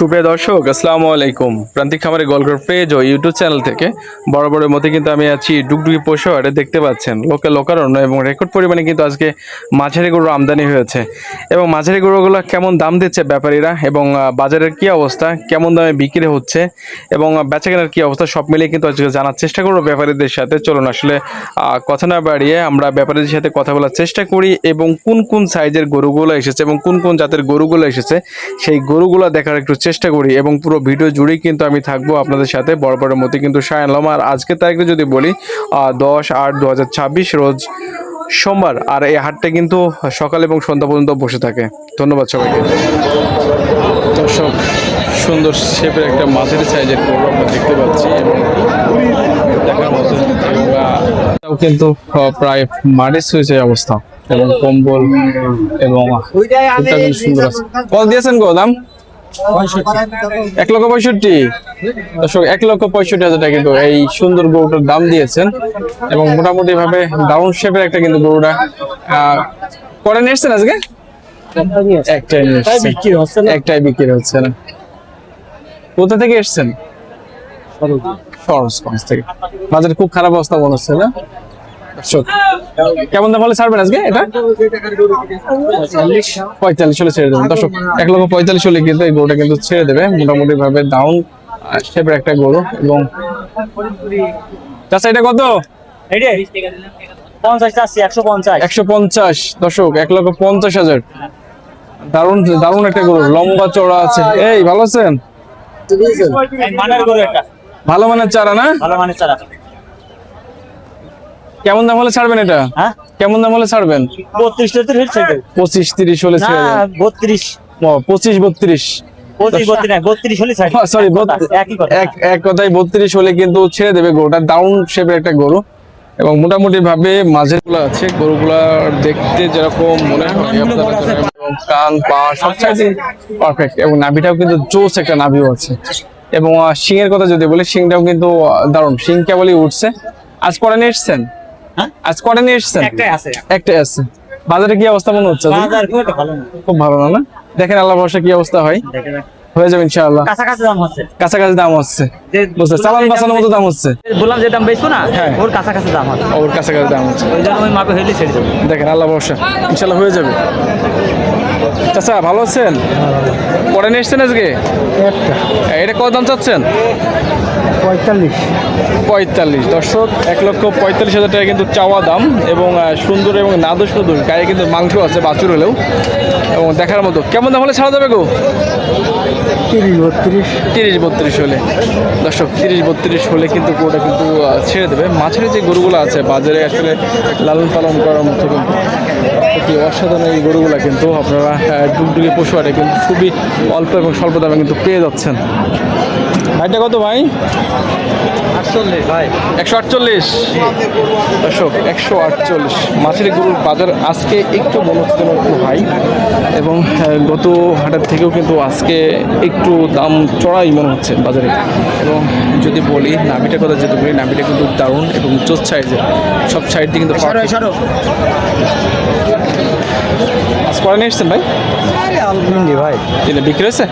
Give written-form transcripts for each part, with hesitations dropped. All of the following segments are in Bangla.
সুপ্রিয় দর্শক, আসসালামু আলাইকুম। প্রান্তিক খামারে গল্পের পেজ ও ইউটিউব চ্যানেল থেকে বরাবরের মতো কিন্তু আমি আছি ডুগডুগি পশুহাটে। দেখতে পাচ্ছেন লোকারণ্য এবং রেকর্ড পরিমাণে কিন্তু আজকে মাঝারি গরুর আমদানি হয়েছে। এবং মাঝারি গরুগুলো কেমন দাম দিচ্ছে ব্যাপারীরা এবং বাজারের কি অবস্থা, কেমন দামে বিক্রি হচ্ছে এবং বেচাকেনার কি অবস্থা, সব মিলিয়ে কিন্তু আজকে জানার চেষ্টা করবো ব্যাপারীদের সাথে। চলুন আসলে কথা না বাড়িয়ে আমরা ব্যাপারীদের সাথে কথা বলার চেষ্টা করি এবং কোন কোন সাইজের গরুগুলো এসেছে এবং কোন কোন জাতের গরুগুলো এসেছে সেই গরুগুলো দেখার একটু চেষ্টা করি। এবং পুরো ভিডিও জুড়েই কিন্তু আমি থাকবো আপনাদের সাথে বরাবরের মতো কিন্তু শায়ানলাম। আর আজকের তারিখে যদি বলি 10/8/2026 রোজ সোমবার। আর এই হাটটা কিন্তু সকাল এবং সন্ধ্যা পর্যন্ত বসে থাকে। ধন্যবাদ সবাইকে। দর্শক, সুন্দর শেপের একটা মাঝারি সাইজের গরু আমরা দেখতে পাচ্ছি এবং দেখার মতো কিন্তু প্রায় মাটির সুইচে অবস্থা এবং কম্বল এবং সুন্দর আছে। কত দিয়েছেন গো দাম? 1,65,000। দর্শক, 1,65,000 টাকা কিন্তু এই সুন্দর গরুটার দাম দিয়েছেন এবং মোটামুটি ভাবে দারুণ শেপের একটা কিন্তু গরুটা করে নিয়ে এসছেন আজকে। একটাই বিক্রি হচ্ছে না। কোথা থেকে এসছেন? সরোজগঞ্জ থেকে। বাজারে খুব খারাপ অবস্থা মনে হচ্ছে না? কেমন দাম হলে ছাড়বেন আজকে? এটা 45 হলে ছেড়ে দেবেন। দর্শক, 1,45,000 হলে কিন্তু এই গরুটা কিন্তু ছেড়ে দেবে। মোটামুটি ভাবে ডাউন শেপের একটা গরু। এবং চাচা এটা কত? 150। দর্শক, 1,50,000। দারুণ দারুণ একটা গরু, লম্বা চড়া আছে। এই ভালো আছেন? ভালো মানের চারা না? ভালো মানের চারা। কেমন দাম হলে ছাড়বেন এটা? কেমন দাম হলে ছাড়বেন? 25-30 হলে ছেড়ে দেন। 32 হলে কিন্তু ছেড়ে দেবে গরুটা। দারুণ শেপের একটা গরু এবং মোটামুটি ভাবে মাঝের গুলো আছে। গরুগুলা দেখতে যেরকম মনে হয় কান পা সব সাইডে পারফেক্ট এবং নাভিটাও কিন্তু জোস একটা নাভিও আছে। এবং শিং এর কথা যদি বলি, শিংটাও কিন্তু দারুণ। শিং কেবলই উঠছে। আজ করে নিয়ে এসছেন? আজ করে নিয়ে এসছেন? একটাই আছে। বাজারে কি অবস্থা মনে হচ্ছে? খুব ভালো না? দেখেন আল্লাহ ভরসা কি অবস্থা হয়, হয়ে যাবে ইনশাআল্লাহ। কাছাকাছি দাম হচ্ছে, বুঝতে চালান বাঁচানোর মতো দাম হচ্ছে। বললাম যে দাম বেচবো না, ওর কাছাকাছি দাম হচ্ছে। ওর কাছাকাছি দাম হচ্ছে, ওই জন্য আমি মাপে হইলে ছেড়ে দেবো। দেখেন আল্লাহ ভরসা, ইনশাআল্লাহ হয়ে যাবে। চাচা ভালো আছেন? পরে নিয়ে এসছেন আজকে? এটা কত দাম চাচ্ছেন? 45। দর্শক, 1,45,000 টাকা কিন্তু চাওয়া দাম এবং সুন্দর এবং নাদু সুন্দর গায়ে কিন্তু মাংস আছে বাছুর হলেও এবং দেখার মতো। কেমন দাম হলে ছাড়া যাবে গো? 30-32 হলে। দর্শক, 30-32 হলে কিন্তু গরুটা কিন্তু ছেড়ে দেবে। মাছের যে গরুগুলো আছে বাজারে আসলে লালন পালন করার মতো কিন্তু অতি অসাধারণ এই গরুগুলো কিন্তু আপনারা ডুগডুগি পশুহাটে কিন্তু খুবই অল্প এবং স্বল্প দামে কিন্তু পেয়ে যাচ্ছেন। ভাইটা কত ভাই? 48 ভাই। 148। দর্শক, 148 মাছের গরুর বাজার আজকে একটু মনে হচ্ছে একটু হাই এবং গত হাটের থেকেও কিন্তু আজকে একটু দাম চড়াই মনে হচ্ছে বাজারে। এবং যদি বলি নাভিটার কথা, যদি বলি নাভিটা কিন্তু দারুণ এবং চোখ সাইজের, সব সাইড দিয়ে কিন্তু করে নিয়ে এসছেন ভাই? ভাই এটা বিক্রি হয়েছে?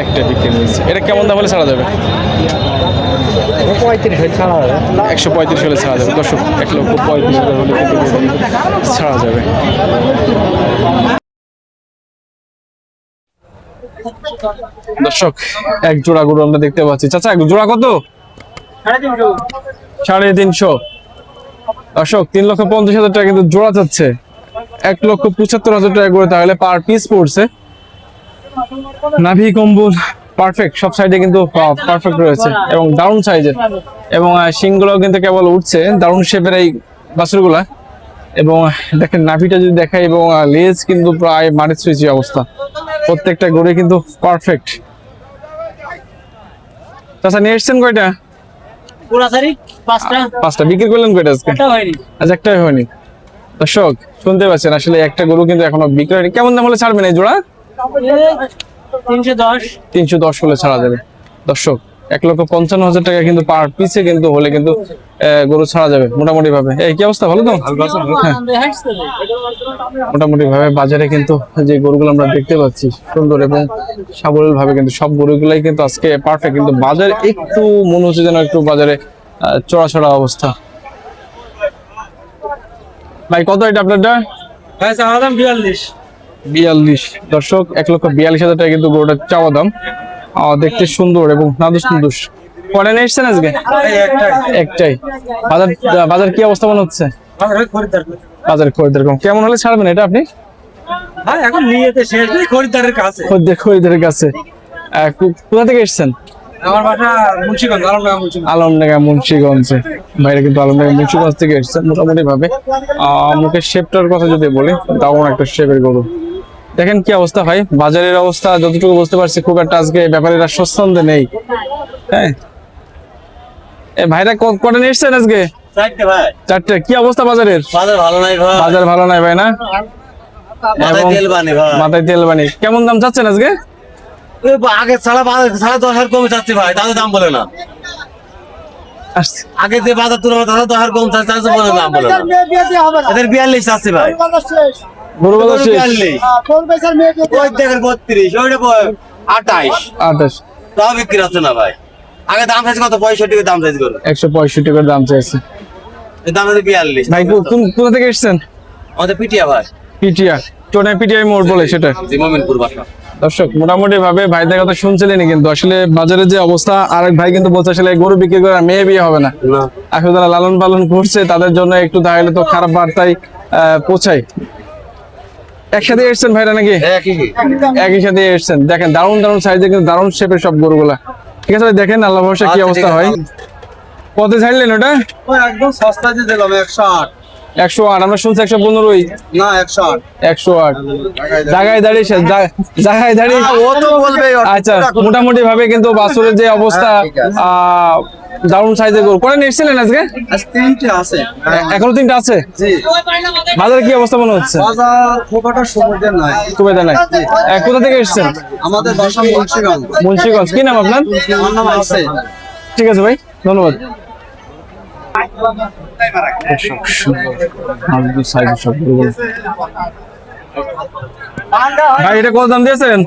একটা বিক্রি হয়েছে। এটা কেমন দাম হলে ছাড়া যাবে? 135 হলে ছাড়া যাবে। দর্শক, 1,35,000 হলে ছাড়া যাবে। দর্শক, এক জোড়া গরু আমরা দেখতে পাচ্ছি। চাচা, এক জোড়া কত? 350। দর্শক, 3,50,000 টাকা কিন্তু জোড়া যাচ্ছে। 1,75,000 টাকা করে তাহলে পার পিস পড়ছে। নাভি কম্বল পারফেক্ট, সব সাইডে কিন্তু পারফেক্ট রয়েছে এবং দারুণ সাইজের এবং শিংগুলো কিন্তু কেবল উঠছে। দারুণ শেপের এই বাছুরগুলা এবং দেখেন নাভিটা যদি দেখাই এবং লেজ কিন্তু প্রায় মাটির সুইচি অবস্থা। প্রত্যেকটা গরু কিন্তু পারফেক্ট। চাচা নিয়ে এসছেন কয়টা? পাঁচটা। বিক্রি করলেন কয়টা আজকে? আজ একটাই হয়নি। দর্শক, শুনতে পাচ্ছেন আসলে একটা গরু কিন্তু এখনো বিক্রি হয়নি। কেমন দাম হলে ছাড়বেন এই জোড়া? 310 হলে ছাড়া যাবে। দর্শক, 1,55,000 টাকা কিন্তু পার পিছে কিন্তু হলে কিন্তু গরু ছাড়া যাবে মোটামুটি ভাবে। এই কি অবস্থা, ভালো তো? হ্যাঁ। মোটামুটি ভাবে বাজারে কিন্তু যে গরুগুলো আমরা দেখতে পাচ্ছি সুন্দর এবং সাবলীল ভাবে কিন্তু সব গরুগুলাই কিন্তু আজকে পারফেক্ট, কিন্তু বাজার একটু মনে হচ্ছে যেন একটু বাজারে চড়াছড়া অবস্থা। ভাই কত এটা আপনারটা? ভাই চাওয়া দাম 42। দর্শক 1,42,000 টাকা কিন্তু গরুটার চাওয়া দাম। দেখতে সুন্দর এবং নাদুস নুদুস। কটা নিয়ে এসছেন আজকে? একটাই। বাজার বাজার কি অবস্থা মনে হচ্ছে? বাজার খরিদ্দার কম, কেমন হলে ছাড়বেন এটা আপনি? ভাই এখন নিয়েতে শেষ নেই, খরিদ্দারের কাছে। খরিদ্দারের কাছে। কোথা থেকে এসছেন? আমার বাসা মুন্সিগঞ্জ, আলমডাঙ্গা মুন্সিগঞ্জে। ভাইরা কিন্তু আলমডাঙ্গা মুন্সিগঞ্জ থেকে এসছেন মোটামুটি ভাবে। মুখের শেপটার কথা যদি বলি, দারুণ একটা শেপের গরু। দেখেন কি অবস্থা ভাই, বাজারের অবস্থা যতটুকু বুঝতে পারছি খুব একটা আজকে ব্যাপারীরা স্বচ্ছন্দে নেই। হ্যাঁ, ভাইরা কটা নিয়ে এসছেন আজকে? চারটে। কি অবস্থা বাজারের? বাজার ভালো নাই ভাই। বাজার ভালো নাই ভাই না? মাথায় তেল বানি ভাই। মাথায় তেল বানি। কেমন দাম চাচ্ছেন আজকে? আগে 10,500 কমে যাচ্ছে ভাই, তাদের দাম বলে না। আগে যে বাজার তুলনা 10,000 কম চাচ্ছে, বলে দাম বলে না। এদের 42 আছে ভাই। গরু বাজার শেষ। ওই দেখেন 32, ওইটা 28 তাও বিক্রি হচ্ছে না ভাই। আগে দাম চাইছে কত? 65 দাম চাইছে গরু। 165 টাকার দাম চাইছে। এই দাম হচ্ছে 42। ভাই কোথা থেকে এসছেন? আমাদের পিটিয়া ভাই। পিটিয়া, চোনাই পিটিআই মোড় বলে সেটা। জি, মোমিনপুর বাসা। দর্শক মোটামুটি ভাবে ভাইদের কথা শুনছিলেন, কিন্তু আসলে বাজারে যে অবস্থা, আরেক ভাই কিন্তু বলছে আসলে গরু বিক্রি করে মেয়ে বিয়ে হবে না। আসলে যারা লালন পালন করছে তাদের জন্য একটু তাহলে তো খারাপ বার্তাই পৌঁছায়। একসাথে এসছেন ভাইরা নাকি? একই সাথে এসছেন। দেখেন দারুণ দারুণ সাইজে কিন্তু দারুণ শেপের সব গরুগুলা। ঠিক আছে ভাই, দেখেন আল্লাহ ভরসা কি অবস্থা হয়। কত ছাড়লেন ওটা? একদম সস্তা দিয়ে দিলাম 108। 108। আমরা শুনছি 115। না 108। 108 জায়গায় দাঁড়িয়ে জায়গায় দাঁড়িয়ে ও তো বলবে। আচ্ছা, মোটামুটি ভাবে কিন্তু বাছুরের যে অবস্থা, দারুণ সাইজের গরু করে নিয়েছিলেন আজকে? আজ 3টে আছে। এখনো 3টা আছে? জি। বাজারে কি অবস্থা মনে হচ্ছে? বাজার খুব একটা সুবিধা নাই। সুবিধা নাই। কোথা থেকে এসেছেন? আমাদের বাসা মুন্সিগঞ্জ। মুন্সিগঞ্জ। কি নাম আপনার? আমার নাম আছে। ঠিক আছে ভাই, ধন্যবাদ। ভাই এটা কত দাম দিয়েছেন?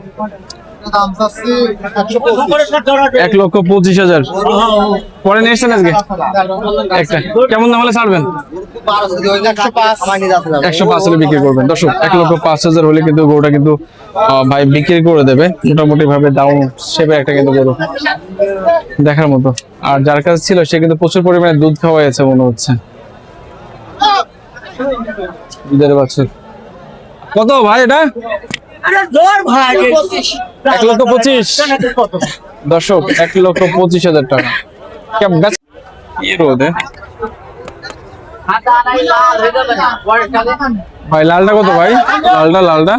1,25,000 পরে নিয়ে এসছেন আজকে একটা। কেমন দাম হলে ছাড়বেন? 105 হলে বিক্রি করবেন। দর্শক 1,05,000 হলে কিন্তু গরুটা কিন্তু ভাই বিক্রি করে দেবে মোটামুটি ভাবে। দারুণ শেপের একটা কিন্তু গরু, দেখার মতো। আর যার কাছে ছিল সে কিন্তু প্রচুর পরিমাণে দুধ খাওয়াইছে মনে হচ্ছে। দুধের বাছুর। কত ভাই এটা? 1,25,000। দর্শক 1,25,000 টাকা। কেমন গাছ কি রোদে ভাই? লালটা কত ভাই? লালটা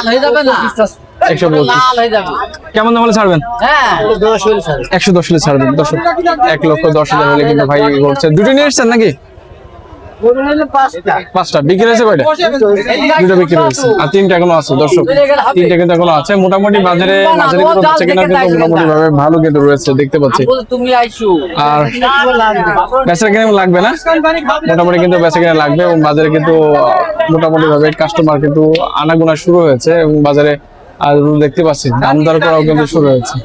125। কেমন দাম হলে ছাড়বেন? 110 হলে ছাড়বেন। দর্শক 1,10,000 হলে কিন্তু ভাই করছে। দুটো নিয়ে এসছেন নাকি? 5টা বিক্রি হয়েছে। কয়টা? 2টা বিক্রি হয়েছে, আর 3টা এখনো আছে। দর্শক 3টা কিন্তু এখনো আছে। মোটামুটি বাজারে কেনা কিন্তু মোটামুটি ভাবে ভালো কিন্তু রয়েছে দেখতে পাচ্ছি। আর বেচা কেনা লাগবে না, মোটামুটি কিন্তু বেচা কেনা লাগবে। এবং বাজারে কিন্তু মোটামুটি ভাবে কাস্টমার কিন্তু আনাগোনা শুরু হয়েছে এবং বাজারে আর দেখতে পাচ্ছি দাম দর করাও কিন্তু শুরু হয়েছে।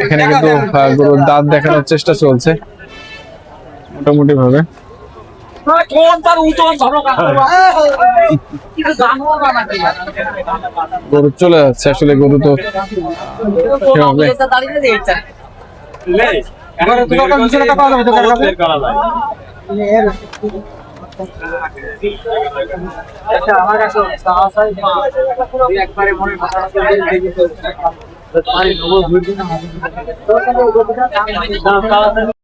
এখানে কিন্তু গরুর দাঁত দেখানোর চেষ্টা চলছে মোটামুটি ভাবে। গরু চলে যাচ্ছে আসলে, গরু তো